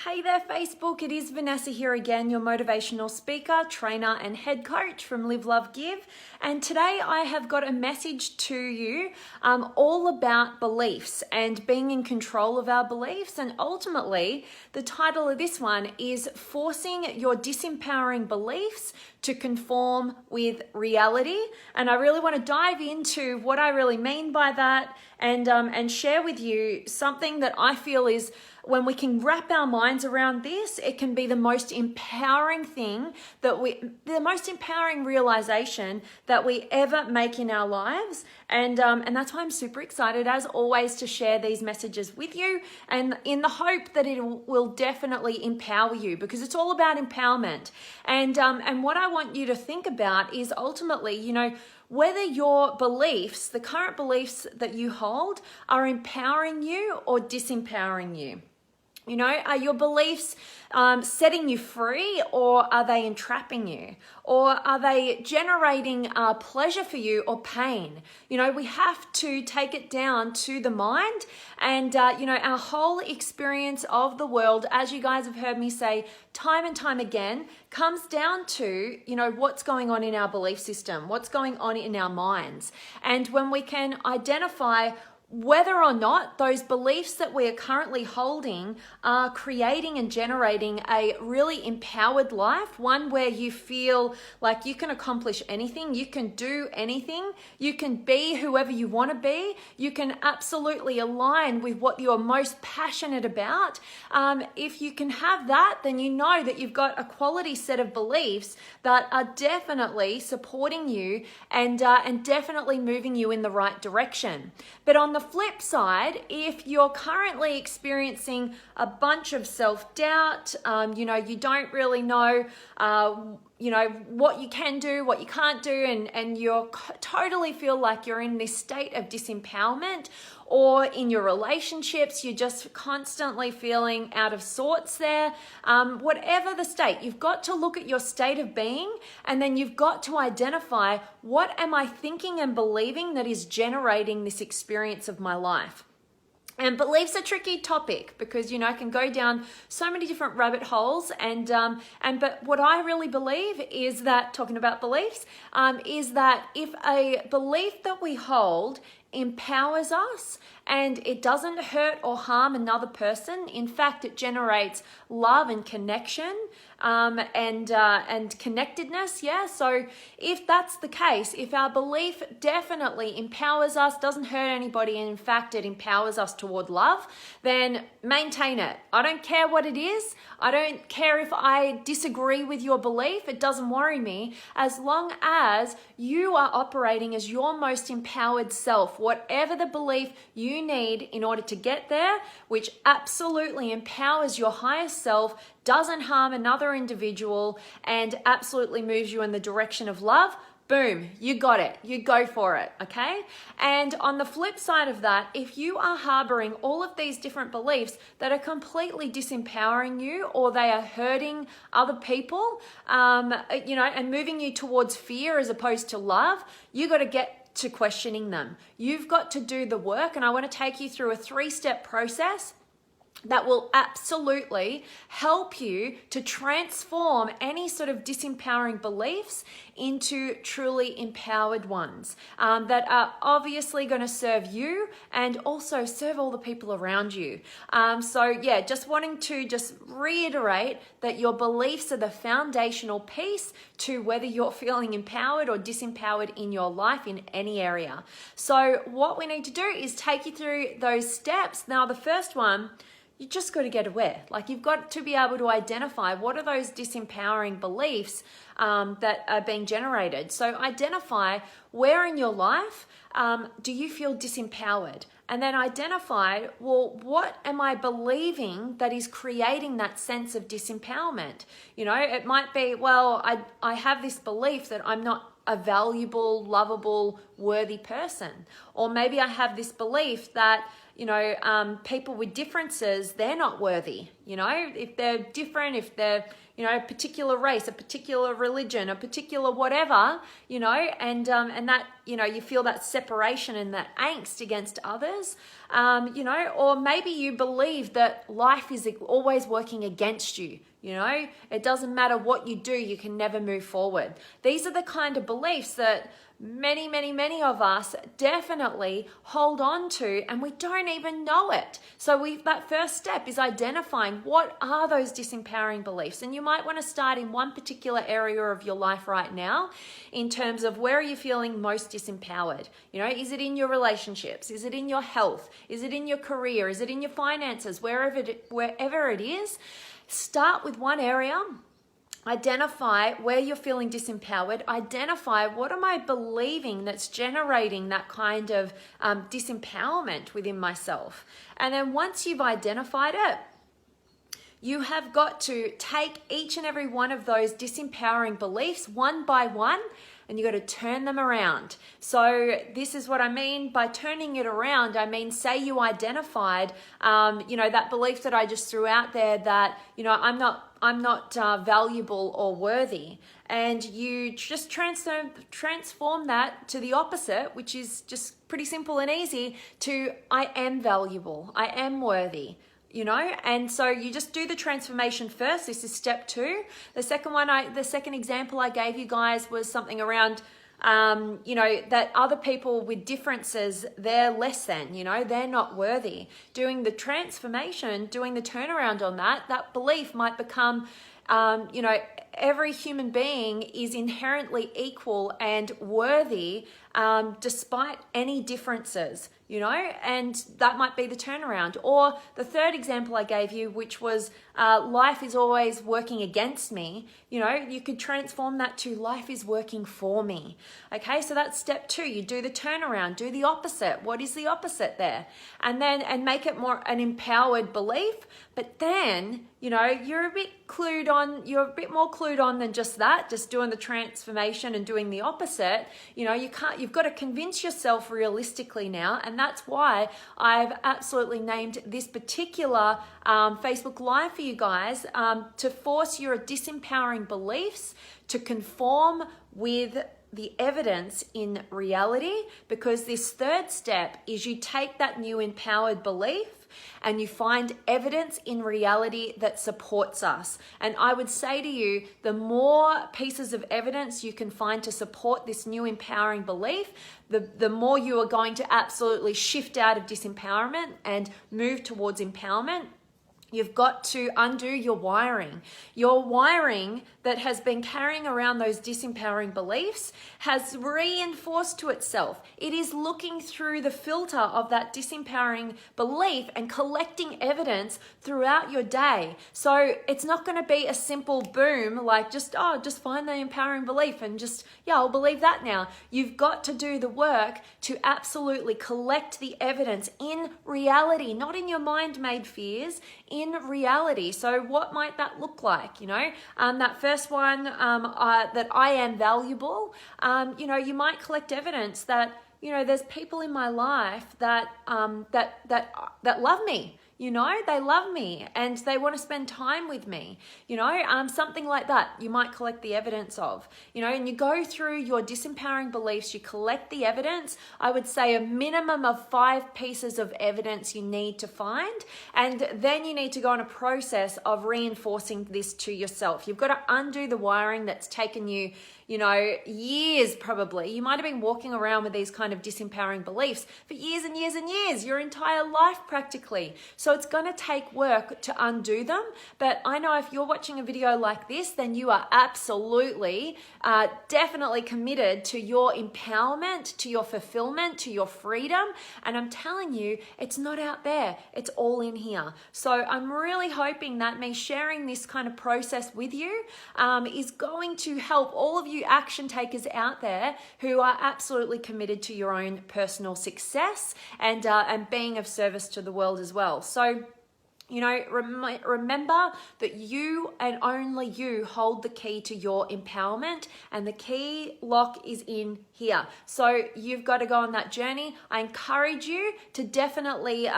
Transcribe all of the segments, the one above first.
Hey there Facebook, it is Vanessa here again, your motivational speaker, trainer and head coach from Live, Love, Give. And today I have got a message to you all about beliefs and being in control of our beliefs. And ultimately, the title of this one is Forcing Your Disempowering Beliefs to Conform with Reality. And I really want to dive into what I really mean by that and share with you something that I feel is, when we can wrap our minds around this, it can be the most empowering thing the most empowering realization that we ever make in our lives. And that's why I'm super excited, as always, to share these messages with you, and in the hope that it will definitely empower you, because it's all about empowerment. And what I want you to think about is ultimately, whether your beliefs, the current beliefs that you hold, are empowering you or disempowering you. Are your beliefs setting you free, or are they entrapping you? Or are they generating pleasure for you or pain? We have to take it down to the mind, and our whole experience of the world, as you guys have heard me say time and time again, comes down to, what's going on in our belief system, what's going on in our minds. And when we can identify whether or not those beliefs that we are currently holding are creating and generating a really empowered life, one where you feel like you can accomplish anything, you can do anything, you can be whoever you want to be, you can absolutely align with what you're most passionate about. If you can have that, then you know that you've got a quality set of beliefs that are definitely supporting you and definitely moving you in the right direction. But on the flip side, if you're currently experiencing a bunch of self-doubt, you don't really know, what you can do, what you can't do, and you totally feel like you're in this state of disempowerment, or in your relationships, you're just constantly feeling out of sorts there. Whatever the state, you've got to look at your state of being, and then you've got to identify, what am I thinking and believing that is generating this experience of my life? And beliefs are a tricky topic, because it can go down so many different rabbit holes. But what I really believe is that, talking about beliefs, is that if a belief that we hold empowers us and it doesn't hurt or harm another person, in fact, it generates love and connection and connectedness. Yeah. So if that's the case, if our belief definitely empowers us, doesn't hurt anybody, and in fact it empowers us toward love, then maintain it. I don't care what it is. I don't care if I disagree with your belief. It doesn't worry me, as long as you are operating as your most empowered self, whatever the belief you need in order to get there, which absolutely empowers your highest self, doesn't harm another individual, and absolutely moves you in the direction of love. Boom, you got it. You go for it, okay? And on the flip side of that, if you are harboring all of these different beliefs that are completely disempowering you, or they are hurting other people, and moving you towards fear as opposed to love, you got to get to questioning them. You've got to do the work, and I want to take you through a 3-step process that will absolutely help you to transform any sort of disempowering beliefs into truly empowered ones that are obviously going to serve you and also serve all the people around you. Just wanting to reiterate that your beliefs are the foundational piece to whether you're feeling empowered or disempowered in your life in any area. So what we need to do is take you through those steps. Now, the first one, you just got to get aware. Like, you've got to be able to identify what are those disempowering beliefs that are being generated. So identify where in your life do you feel disempowered? And then identify, well, what am I believing that is creating that sense of disempowerment? It might be, well, I have this belief that I'm not a valuable, lovable, worthy person. Or maybe I have this belief that, people with differences, they're not worthy. You know, if they're different, if they're, you know, a particular race, a particular religion, a particular whatever, you know, and that, you know, you feel that separation and that angst against others, you know, or maybe you believe that life is always working against you. You know, it doesn't matter what you do, you can never move forward. These are the kind of beliefs that many of us definitely hold on to, and we don't even know it. So that first step is identifying what are those disempowering beliefs. And you might want to start in one particular area of your life right now in terms of where are you feeling most disempowered. You know, is it in your relationships? Is it in your health? Is it in your career? Is it in your finances? Wherever it is, start with one area. Identify where you're feeling disempowered. Identify what am I believing that's generating that kind of disempowerment within myself. And then once you've identified it, you have got to take each and every one of those disempowering beliefs one by one, and you got to turn them around. So this is what I mean by turning it around. I mean, say you identified, you know, that belief that I just threw out there that, you know, I'm not valuable or worthy. And you just transform that to the opposite, which is just pretty simple and easy, to I am valuable, I am worthy. You know, and so you just do the transformation first. This is step 2. The second example I gave you guys was something around, you know, that other people with differences, they're less than, you know, they're not worthy. Doing the transformation, doing the turnaround on that belief might become, you know, every human being is inherently equal and worthy, despite any differences. You know, and that might be the turnaround. Or the third example I gave you, which was life is always working against me. You know, you could transform that to life is working for me. Okay, so that's step 2. You do the turnaround, do the opposite. What is the opposite there? And make it more an empowered belief. But then, you know, you're a bit more clued on than just that, just doing the transformation and doing the opposite. You know, you've got to convince yourself realistically now. And that's why I've absolutely named this particular Facebook Live for you guys, to force your disempowering beliefs to conform with the evidence in reality, because this third step is you take that new empowered belief and you find evidence in reality that supports us. And I would say to you, the more pieces of evidence you can find to support this new empowering belief, the more you are going to absolutely shift out of disempowerment and move towards empowerment. You've got to undo your wiring. Your wiring that has been carrying around those disempowering beliefs has reinforced to itself. It is looking through the filter of that disempowering belief and collecting evidence throughout your day. So it's not going to be a simple boom like just find the empowering belief and just, yeah, I'll believe that now. You've got to do the work to absolutely collect the evidence in reality, not in your mind-made fears, in reality. So what might that look like? You know, that first one, that I am valuable. You know, you might collect evidence that, you know, there's people in my life that love me. You know, they love me and they want to spend time with me, you know, something like that you might collect the evidence of, you know, and you go through your disempowering beliefs, you collect the evidence. I would say a minimum of 5 pieces of evidence you need to find, and then you need to go on a process of reinforcing this to yourself. You've got to undo the wiring that's taken you, you know, years probably. You might have been walking around with these kind of disempowering beliefs for years and years and years, your entire life practically. So it's going to take work to undo them. But I know if you're watching a video like this, then you are absolutely, definitely committed to your empowerment, to your fulfillment, to your freedom. And I'm telling you, it's not out there. It's all in here. So I'm really hoping that me sharing this kind of process with you is going to help all of you action takers out there who are absolutely committed to your own personal success and being of service to the world as well. So Remember that you and only you hold the key to your empowerment, and the key lock is in here. So you've got to go on that journey. I encourage you to definitely,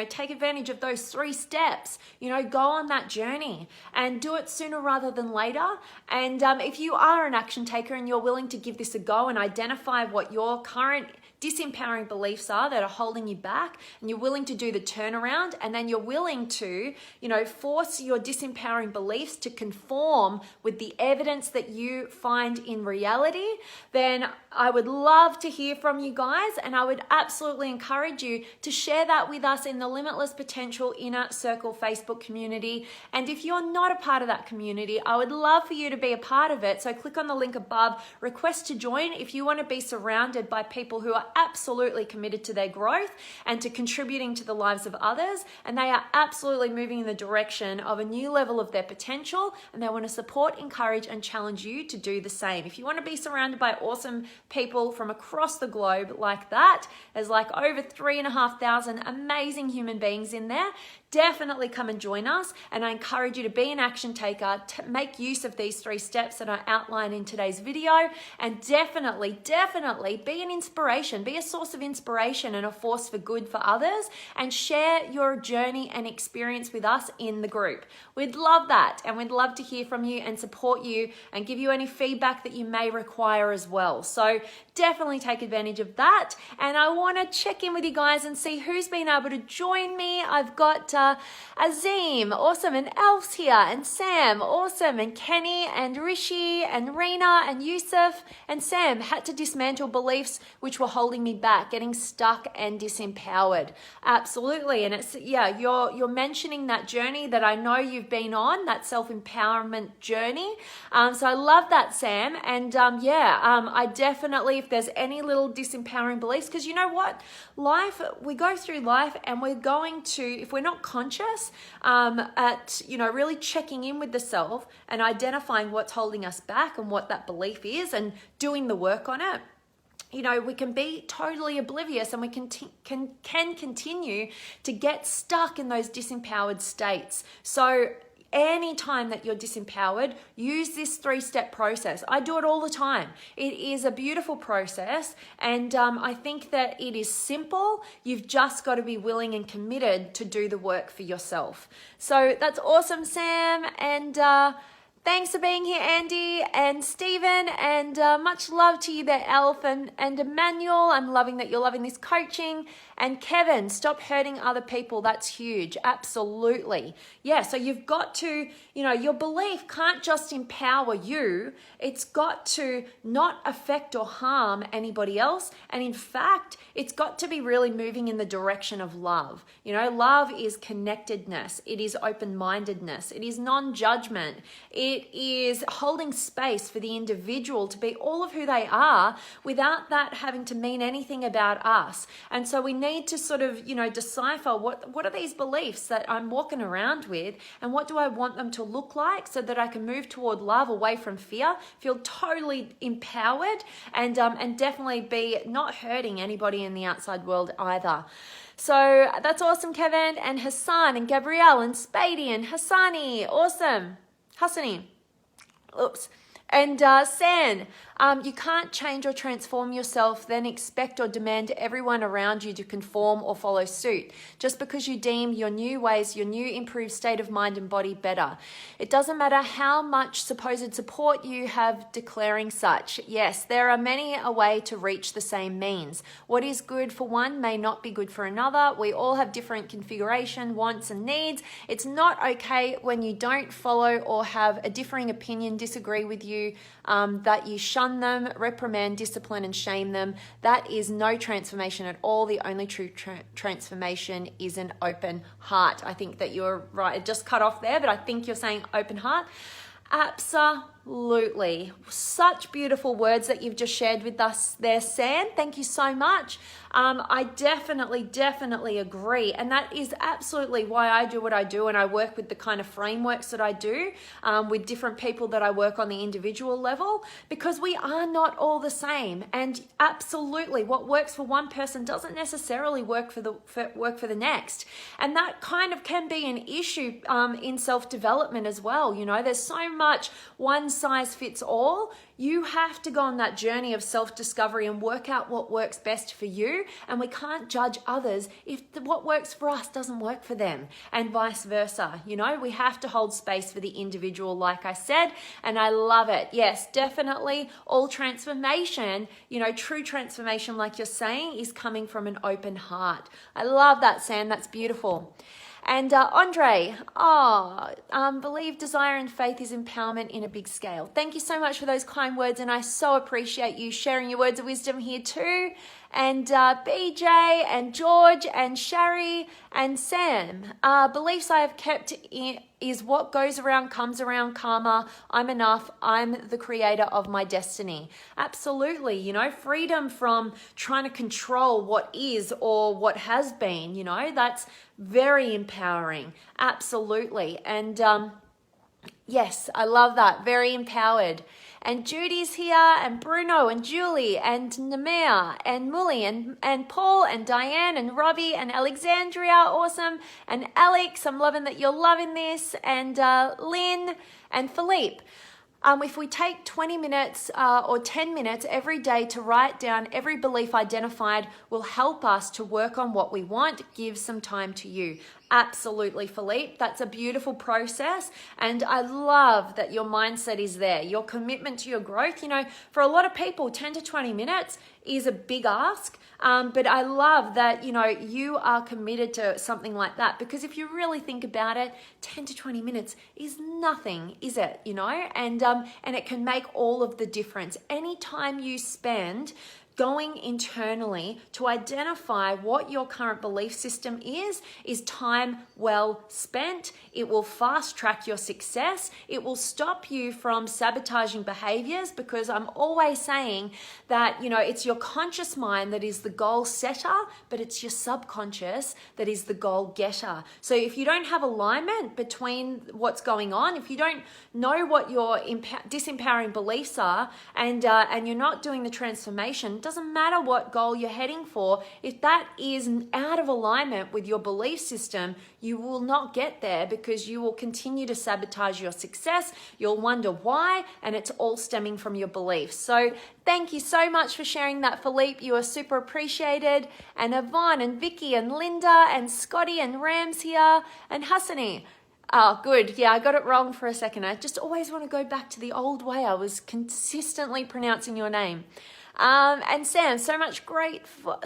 take advantage of those 3 steps. Go on that journey and do it sooner rather than later. And if you are an action taker and you're willing to give this a go and identify what your current disempowering beliefs are that are holding you back, and you're willing to do the turnaround, and then you're willing to, force your disempowering beliefs to conform with the evidence that you find in reality, then I would love to hear from you guys, and I would absolutely encourage you to share that with us in the Limitless Potential Inner Circle Facebook community. And if you're not a part of that community, I would love for you to be a part of it. So click on the link above, request to join if you want to be surrounded by people who are absolutely committed to their growth and to contributing to the lives of others, and they are absolutely moving in the direction of a new level of their potential, and they want to support, encourage, and challenge you to do the same. If you want to be surrounded by awesome people from across the globe like that, there's like over 3,500 amazing human beings in there. Definitely come and join us, and I encourage you to be an action taker, to make use of these 3 steps that I outlined in today's video, and definitely be an inspiration, be a source of inspiration and a force for good for others, and share your journey and experience with us in the group. We'd love that, and we'd love to hear from you and support you and give you any feedback that you may require as well. So definitely take advantage of that, and I want to check in with you guys and see who's been able to join me. I've got Azim, awesome, and Elf's here, and Sam, awesome, and Kenny, and Rishi, and Rena, and Yusuf, and Sam had to dismantle beliefs which were holding me back, getting stuck and disempowered. Absolutely, and it's, you're mentioning that journey that I know you've been on, that self-empowerment journey. So I love that, Sam, and I definitely, if there's any little disempowering beliefs, because you know what, we go through life, and we're going to, if we're not conscious at really checking in with the self and identifying what's holding us back and what that belief is and doing the work on it, we can be totally oblivious, and we can continue to get stuck in those disempowered states. So anytime that you're disempowered, use this 3-step process. I do it all the time. It is a beautiful process, and I think that it is simple. You've just got to be willing and committed to do the work for yourself. So that's awesome, Sam, and thanks for being here, Andy and Stephen, and much love to you there, Elf, and Emmanuel. I'm loving that you're loving this coaching. And Kevin, stop hurting other people. That's huge. Absolutely. Yeah, so you've got to, your belief can't just empower you. It's got to not affect or harm anybody else. And in fact, it's got to be really moving in the direction of love. Love is connectedness. It is open-mindedness. It is non-judgment. It is holding space for the individual to be all of who they are without that having to mean anything about us. And so we need to sort of, decipher what are these beliefs that I'm walking around with, and what do I want them to look like so that I can move toward love, away from fear, feel totally empowered, and definitely be not hurting anybody in the outside world either. So that's awesome, Kevin, and Hassan, and Gabrielle, and Spady, and Hassani. Awesome. Hassani. Oops. And San, you can't change or transform yourself, then expect or demand everyone around you to conform or follow suit, just because you deem your new ways, your new improved state of mind and body better. It doesn't matter how much supposed support you have declaring such. Yes, there are many a way to reach the same means. What is good for one may not be good for another. We all have different configuration, wants and needs. It's not okay when you don't follow or have a differing opinion, disagree with you, that you shun them, reprimand, discipline, and shame them. That is no transformation at all. The only true transformation is an open heart. I think that you're right. It just cut off there, but I think you're saying open heart. Absolutely. Such beautiful words that you've just shared with us there, Sam. Thank you so much. I definitely agree. And that is absolutely why I do what I do, and I work with the kind of frameworks that I do with different people that I work on the individual level, because we are not all the same. And absolutely, what works for one person doesn't necessarily work for the next. And that kind of can be an issue in self-development as well. You know, there's so much one size fits all. You have to go on that journey of self-discovery and work out what works best for you. And we can't judge others if what works for us doesn't work for them, and vice versa. You know, we have to hold space for the individual, like I said, and I love it. Yes, definitely. All transformation, you know, true transformation, like you're saying, is coming from an open heart. I love that, Sam. That's beautiful. And Andre, believe, desire, and faith is empowerment in a big scale. Thank you so much for those kind words, and I so appreciate you sharing your words of wisdom here too. And BJ and George and Sherry and Sam, beliefs I have kept is what goes around comes around, karma. I'm enough. I'm the creator of my destiny. Absolutely. You know, freedom from trying to control what is or what has been, you know, that's very empowering. Absolutely. And yes, I love that. Very empowered. And Judy's here, and Bruno, and Julie, and Namea, and Mully, and Paul, and Diane, and Robbie, and Alexandria, awesome, and Alex, I'm loving that you're loving this, and Lynn, and Philippe. If we take 20 minutes or 10 minutes every day to write down every belief identified, will help us to work on what we want. Give some time to you. Absolutely, Philippe. That's a beautiful process. And I love that your mindset is there. Your commitment to your growth, you know, for a lot of people, 10 to 20 minutes is a big ask. But I love that, you know, you are committed to something like that, because if you really think about it, 10 to 20 minutes is nothing, is it? You know, and it can make all of the difference. Anytime you spend going internally to identify what your current belief system is time well spent. It will fast track your success. It will stop you from sabotaging behaviors, because I'm always saying that, you know, it's your conscious mind that is the goal setter, but it's your subconscious that is the goal getter. So if you don't have alignment between what's going on, if you don't know what your disempowering beliefs are, and you're not doing the transformation, doesn't matter what goal you're heading for. If that is out of alignment with your belief system, you will not get there, because you will continue to sabotage your success. You'll wonder why, and it's all stemming from your beliefs. So thank you so much for sharing that, Philippe. You are super appreciated. And Yvonne and Vicky and Linda and Scotty and Rams here and Hassani. Oh, good. Yeah, I got it wrong for a second. I just always want to go back to the old way I was consistently pronouncing your name. And Sam, so much grateful.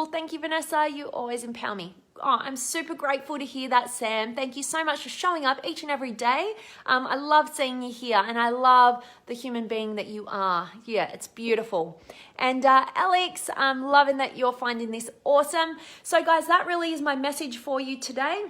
Thank you, Vanessa. You always empower me. Oh, I'm super grateful to hear that, Sam. Thank you so much for showing up each and every day. I love seeing you here, and I love the human being that you are. Yeah, it's beautiful. And Alex, I'm loving that you're finding this awesome. So guys, that really is my message for you today.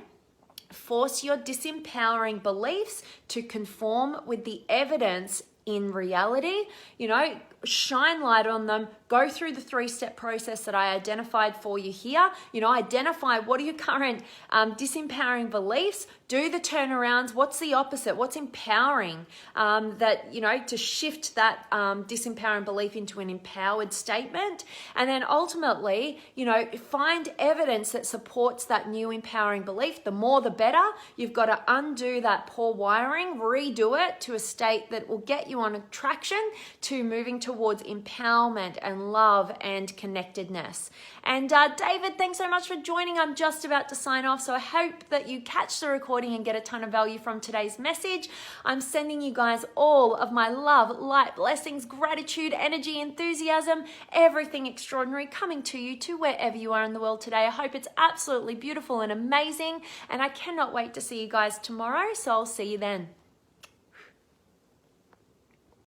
Force your disempowering beliefs to conform with the evidence in reality. You know, shine light on them. Go through the 3-step process that I identified for you here. You know, identify what are your current disempowering beliefs. Do the turnarounds. What's the opposite? What's empowering? That, you know, to shift that disempowering belief into an empowered statement. And then ultimately, you know, find evidence that supports that new empowering belief. The more, the better. You've got to undo that poor wiring, redo it to a state that will get you on a traction to moving towards empowerment and love and connectedness. And David, thanks so much for joining. I'm just about to sign off, so I hope that you catch the recording and get a ton of value from today's message. I'm sending you guys all of my love, light, blessings, gratitude, energy, enthusiasm, everything extraordinary coming to you to wherever you are in the world today. I hope it's absolutely beautiful and amazing, and I cannot wait to see you guys tomorrow, so I'll see you then.